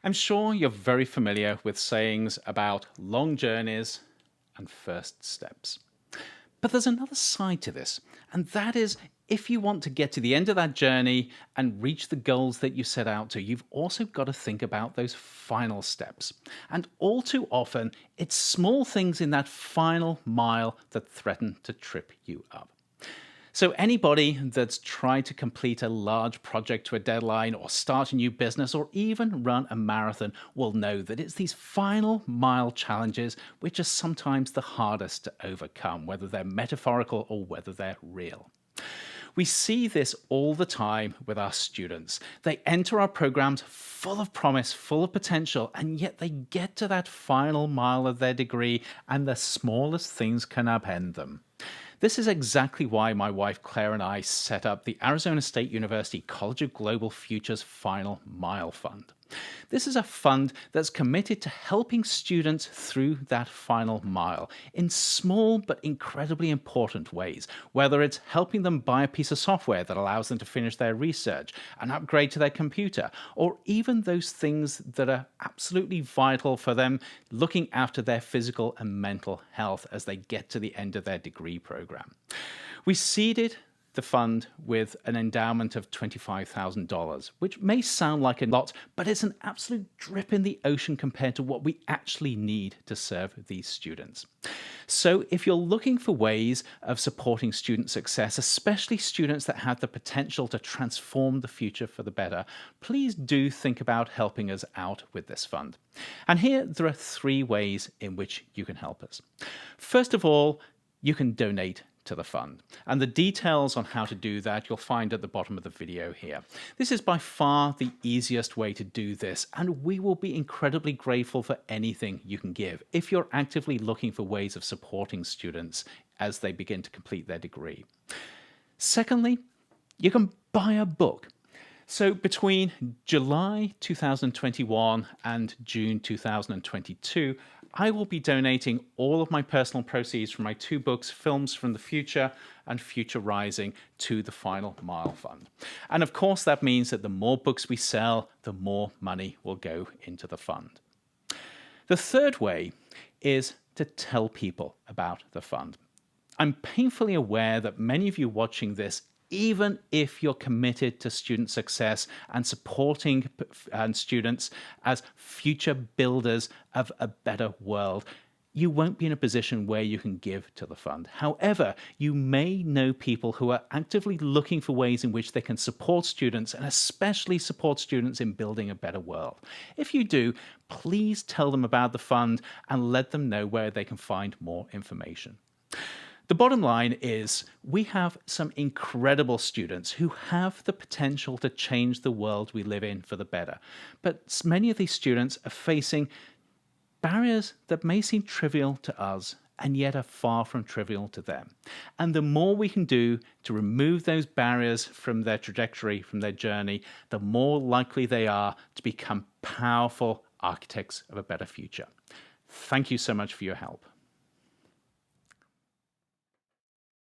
I'm sure you're very familiar with sayings about long journeys and first steps. But there's another side to this, and that is if you want to get to the end of that journey and reach the goals that you set out to, you've also got to think about those final steps. And all too often, it's small things in that final mile that threaten to trip you up. So, anybody that's tried to complete a large project to a deadline, or start a new business, or even run a marathon will know that it's these final mile challenges which are sometimes the hardest to overcome, whether they're metaphorical or whether they're real. We see this all the time with our students. They enter our programs full of promise, full of potential, and yet they get to that final mile of their degree and the smallest things can upend them. This is exactly why my wife Claire and I set up the Arizona State University College of Global Futures Final Mile Fund. This is a fund that's committed to helping students through that final mile in small but incredibly important ways, whether it's helping them buy a piece of software that allows them to finish their research, an upgrade to their computer, or even those things that are absolutely vital for them looking after their physical and mental health as they get to the end of their degree program. We seeded the fund with an endowment of $25,000, which may sound like a lot, but it's an absolute drip in the ocean compared to what we actually need to serve these students. So if you're looking for ways of supporting student success, especially students that have the potential to transform the future for the better, please do think about helping us out with this fund. And here there are 3 ways in which you can help us. First of all, you can donate to the fund. And the details on how to do that you'll find at the bottom of the video here. This is by far the easiest way to do this, and we will be incredibly grateful for anything you can give if you're actively looking for ways of supporting students as they begin to complete their degree. Secondly, you can buy a book. So between July 2021 and June 2022, I will be donating all of my personal proceeds from my 2 books, Films from the Future and Future Rising, to the Final Mile Fund. And of course, that means that the more books we sell, the more money will go into the fund. The third way is to tell people about the fund. I'm painfully aware that many of you watching this, even if you're committed to student success and supporting students as future builders of a better world, you won't be in a position where you can give to the fund. However, you may know people who are actively looking for ways in which they can support students, and especially support students in building a better world. If you do, please tell them about the fund and let them know where they can find more information. The bottom line is we have some incredible students who have the potential to change the world we live in for the better. But many of these students are facing barriers that may seem trivial to us and yet are far from trivial to them. And the more we can do to remove those barriers from their trajectory, from their journey, the more likely they are to become powerful architects of a better future. Thank you so much for your help.